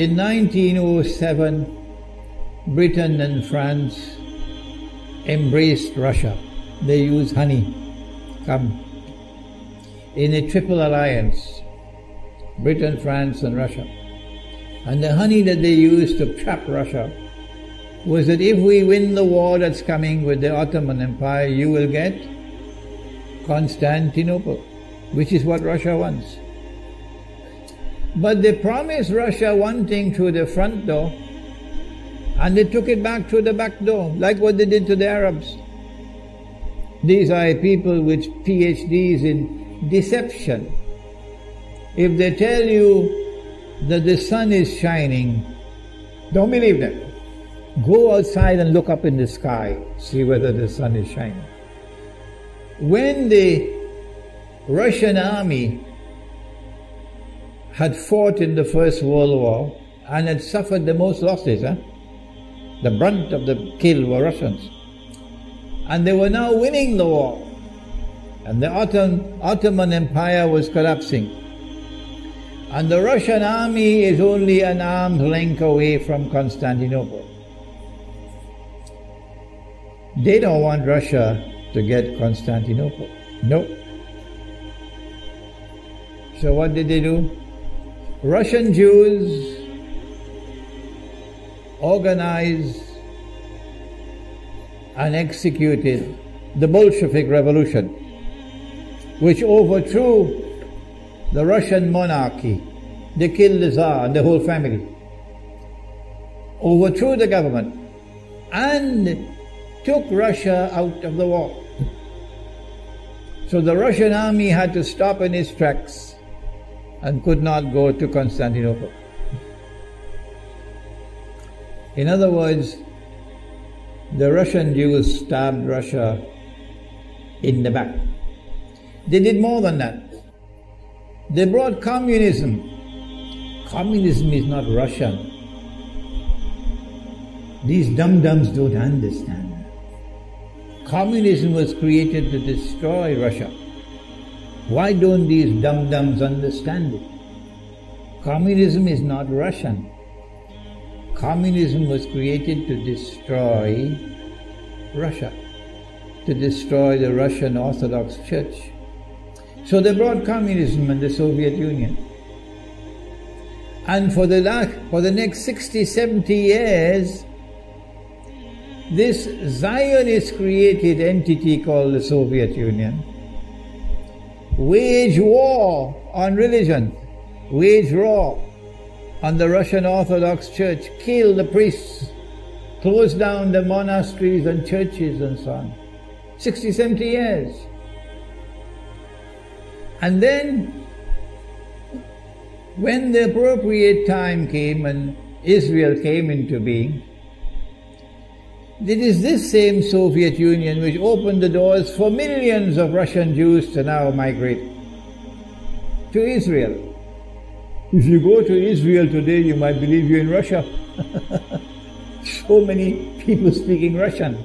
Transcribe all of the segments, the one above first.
In 1907, Britain and France embraced Russia. They used honey, in a triple alliance, Britain, France and Russia. And the honey that they used to trap Russia was that if we win the war that's coming with the Ottoman Empire, you will get Constantinople, which is what Russia wants. But they promised Russia one thing through the front door, and they took it back through the back door, like what they did to the Arabs. These are people with PhDs in deception. If they tell you that the sun is shining, don't believe them. Go outside and look up in the sky, see whether the sun is shining. When the Russian army had fought in the First World War and had suffered the most losses, the brunt of the kill were Russians. And they were now winning the war. And the Ottoman Empire was collapsing. And the Russian army is only an arm's length away from Constantinople. They don't want Russia to get Constantinople. No. So what did they do? Russian Jews organized and executed the Bolshevik Revolution, which overthrew the Russian monarchy. They killed the Tsar and the whole family, overthrew the government, and took Russia out of the war. So the Russian army had to stop in its tracks and could not go to Constantinople. In other words, the Russian Jews stabbed Russia in the back. They did more than that. They brought communism. Communism is not Russian. These dum-dums don't understand. Communism was created to destroy Russia. Why don't these dum-dums understand it? Communism is not Russian. Communism was created to destroy Russia, to destroy the Russian Orthodox Church. So they brought communism in the Soviet Union. And for the next 60, 70 years, this Zionist created entity called the Soviet Union waged war on religion, waged war on the Russian Orthodox Church, killed the priests, closed down the monasteries and churches and so on. 60, 70 years. And then, when the appropriate time came and Israel came into being, it is this same Soviet Union which opened the doors for millions of Russian Jews to now migrate to Israel. If you go to Israel today, you might believe you're in Russia. So many people speaking Russian.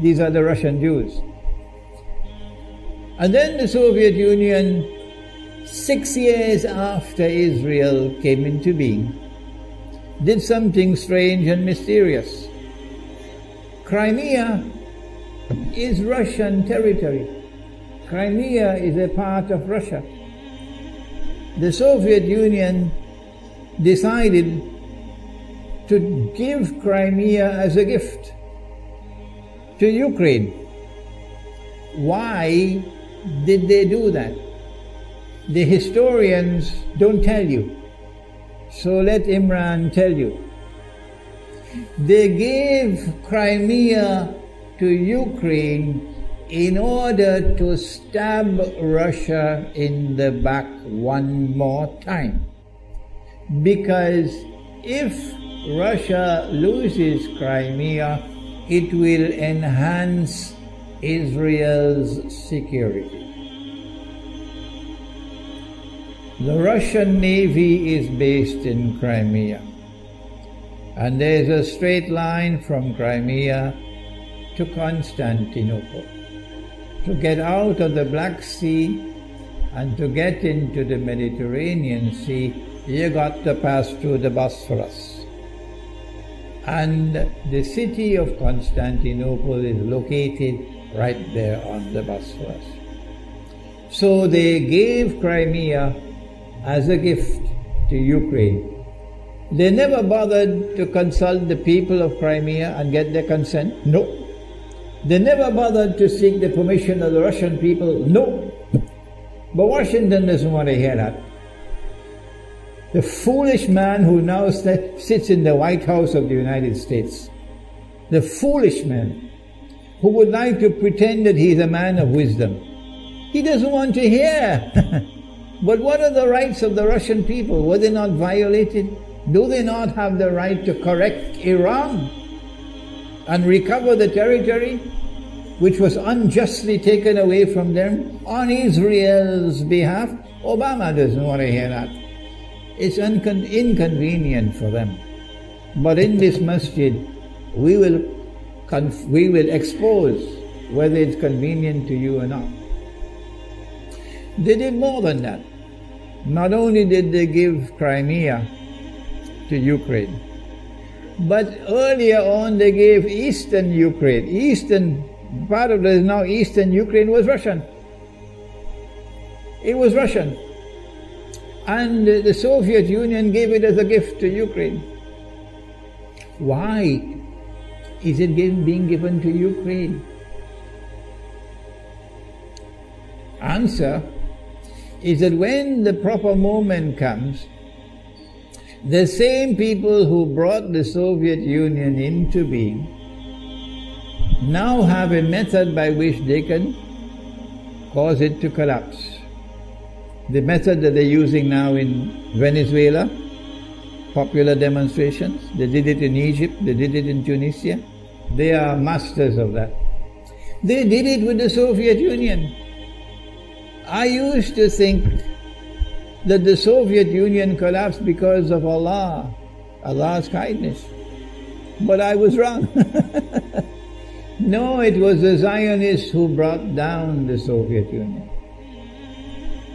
These are the Russian Jews. And then the Soviet Union, 6 years after Israel came into being, did something strange and mysterious. Crimea is Russian territory. Crimea is a part of Russia. The Soviet Union decided to give Crimea as a gift to Ukraine. Why did they do that? The historians don't tell you. So let Imran tell you. They gave Crimea to Ukraine in order to stab Russia in the back one more time. Because if Russia loses Crimea, it will enhance Israel's security. The Russian Navy is based in Crimea. And there is a straight line from Crimea to Constantinople. To get out of the Black Sea and to get into the Mediterranean Sea, you got to pass through the Bosphorus. And the city of Constantinople is located right there on the Bosphorus. So they gave Crimea as a gift to Ukraine. They never bothered to consult the people of Crimea and get their consent. No. They never bothered to seek the permission of the Russian people. No. But Washington doesn't want to hear that. The foolish man who now sits in the White House of the United States, the foolish man who would like to pretend that he's a man of wisdom, he doesn't want to hear. But what are the rights of the Russian people? Were they not violated? Do they not have the right to correct Iran and recover the territory which was unjustly taken away from them on Israel's behalf? Obama doesn't want to hear that. It's inconvenient for them. But in this masjid, we will expose whether it's convenient to you or not. They did more than that. Not only did they give Crimea to Ukraine, but earlier on they gave eastern Ukraine. Eastern part of it, now eastern Ukraine, was Russian. It was Russian. And the Soviet Union gave it as a gift to Ukraine. Why is it being given to Ukraine? Answer is that when the proper moment comes, the same people who brought the Soviet Union into being now have a method by which they can cause it to collapse. The method that they're using now in Venezuela, popular demonstrations, they did it in Egypt, they did it in Tunisia. They are masters of that. They did it with the Soviet Union. I used to think that the Soviet Union collapsed because of Allah's kindness. But I was wrong. No, it was the Zionists who brought down the Soviet Union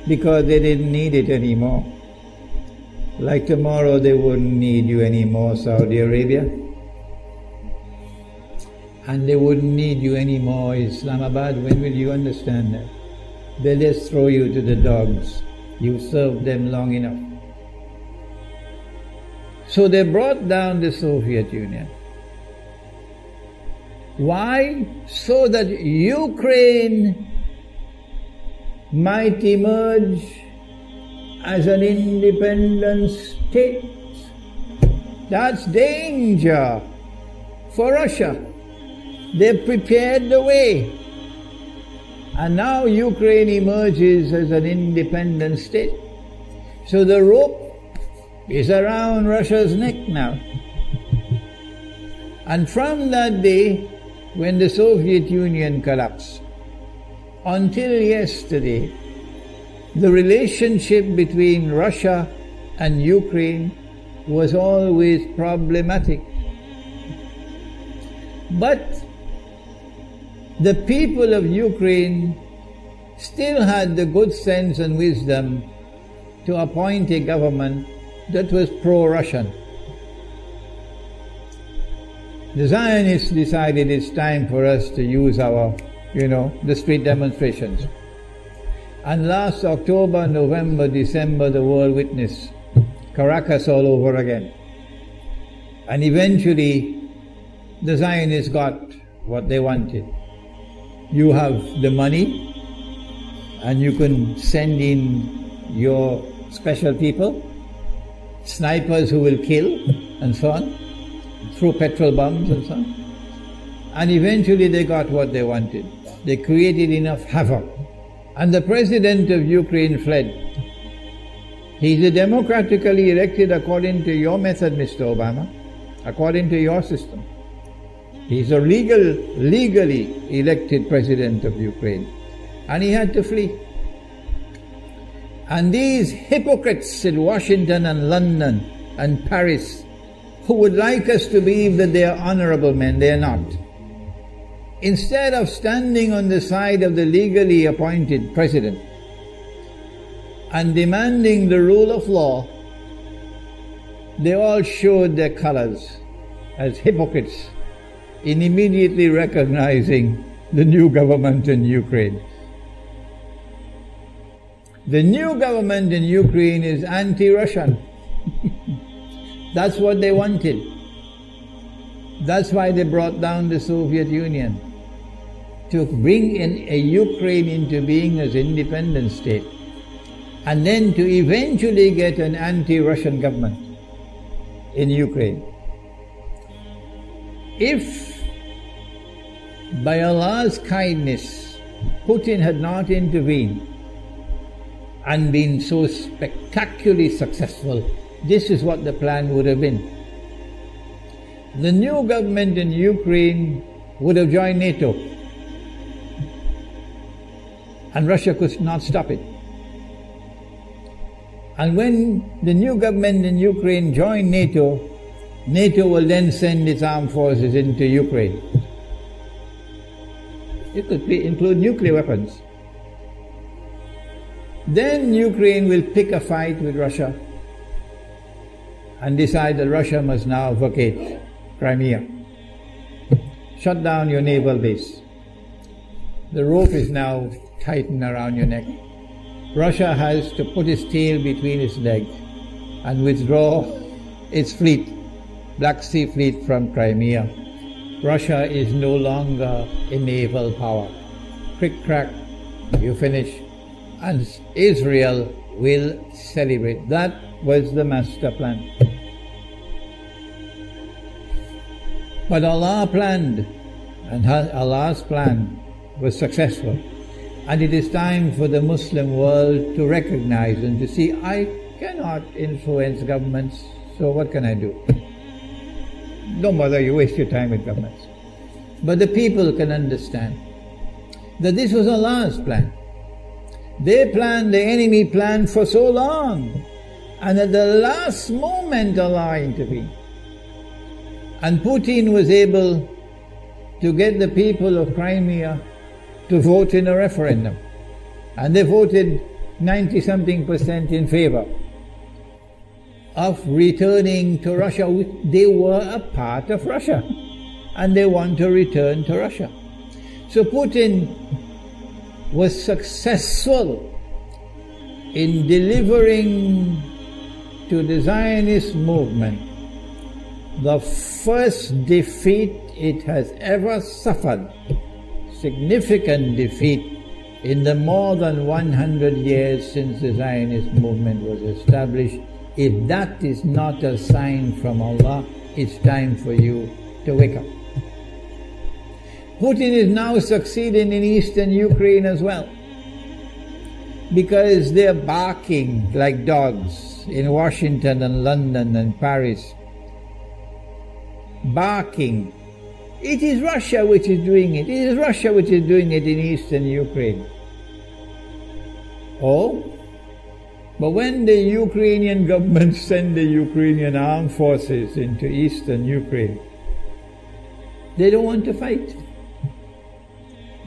because they didn't need it anymore. Like tomorrow they wouldn't need you anymore, Saudi Arabia. And they wouldn't need you anymore, Islamabad. When will you understand that? They'll just throw you to the dogs. You served them long enough. So they brought down the Soviet Union. Why? So that Ukraine might emerge as an independent state. That's danger for Russia. They prepared the way. And now Ukraine emerges as an independent state. So the rope is around Russia's neck now. And from that day, when the Soviet Union collapsed, until yesterday, the relationship between Russia and Ukraine was always problematic. But the people of Ukraine still had the good sense and wisdom to appoint a government that was pro-Russian. The Zionists decided it's time for us to use our, the street demonstrations. And last October, November, December, the world witnessed Caracas all over again. And eventually, the Zionists got what they wanted. You have the money, and you can send in your special people, snipers who will kill, and so on, throw petrol bombs and so on. And eventually they got what they wanted. They created enough havoc. And the president of Ukraine fled. He's a democratically elected according to your method, Mr. Obama, according to your system. He's a legally elected president of Ukraine. And he had to flee. And these hypocrites in Washington and London and Paris, who would like us to believe that they are honorable men, they are not. Instead of standing on the side of the legally appointed president and demanding the rule of law they all showed their colors as hypocrites in immediately recognizing the new government in Ukraine. The new government in Ukraine is anti-Russian. That's what they wanted. That's why they brought down the Soviet Union, to bring in a Ukraine into being as independent state, and then to eventually get an anti-Russian government in Ukraine. If by Allah's kindness Putin had not intervened and been so spectacularly successful, this is what the plan would have been. The new government in Ukraine would have joined NATO, and Russia could not stop it. And when the new government in Ukraine joined NATO, NATO will then send its armed forces into Ukraine. It could include nuclear weapons. Then Ukraine will pick a fight with Russia and decide that Russia must now vacate Crimea. Shut down your naval base. The rope is now tightened around your neck. Russia has to put its tail between its legs and withdraw its fleet, Black Sea Fleet, from Crimea. Russia is no longer a naval power. Crick crack, you finish. And Israel will celebrate. That was the master plan. But Allah planned, and Allah's plan was successful. And it is time for the Muslim world to recognize and to see, I cannot influence governments, so what can I do? Don't bother, you waste your time with governments. But the people can understand that this was Allah's plan. They planned, the enemy planned for so long, and at the last moment Allah intervened. And Putin was able to get the people of Crimea to vote in a referendum. And they voted 90-something% in favor of returning to Russia. They were a part of Russia, and they want to return to Russia. So Putin was successful in delivering to the Zionist movement the first defeat it has ever suffered, significant defeat in the more than 100 years since the Zionist movement was established. If that is not a sign from Allah, it's time for you to wake up. Putin is now succeeding in eastern Ukraine as well, because they're barking like dogs in Washington and London and Paris. Barking. It is Russia which is doing it. It is Russia which is doing it in eastern Ukraine. Oh, but when the Ukrainian government send the Ukrainian armed forces into eastern Ukraine, they don't want to fight.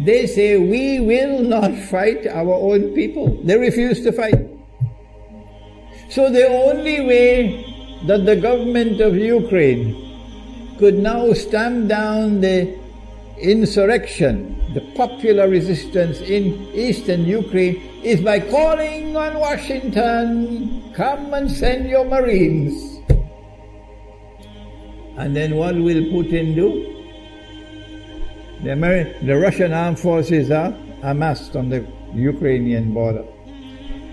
They say, we will not fight our own people. They refuse to fight. So the only way that the government of Ukraine could now stamp down the insurrection, the popular resistance in eastern Ukraine, is by calling on Washington, come and send your Marines. And then what will Putin do? The Russian armed forces are amassed on the Ukrainian border.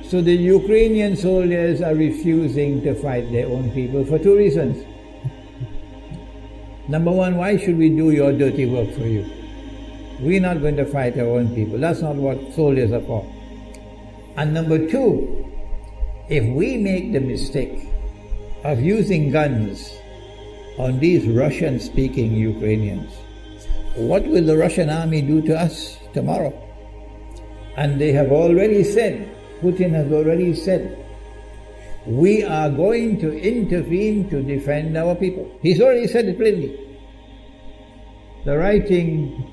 So the Ukrainian soldiers are refusing to fight their own people for two reasons. Number one, why should we do your dirty work for you? We're not going to fight our own people. That's not what soldiers are for. And number two, if we make the mistake of using guns on these Russian-speaking Ukrainians, what will the Russian army do to us tomorrow? And they have already said, Putin has already said, we are going to intervene to defend our people. He's already said it plainly. The writing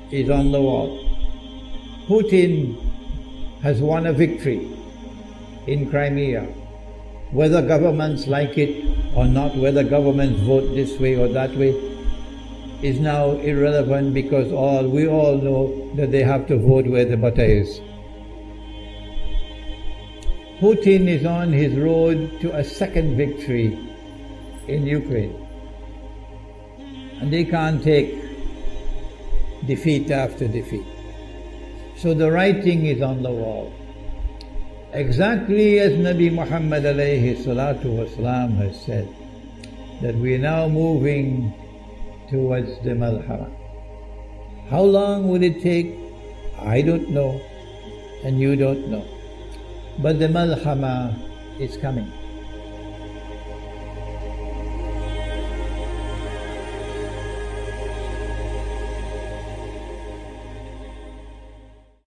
is on the wall. Putin has won a victory in Crimea, whether governments like it or not, whether governments vote this way or that way, is now irrelevant, because we all know that they have to vote where the butter is. Putin is on his road to a second victory in Ukraine, and they can't take defeat after defeat. So the writing is on the wall. Exactly as Nabi Muhammad alayhi salatu wasalam has said, that we are now moving towards the malhama. How long will it take? I don't know, and you don't know. But the malhama is coming.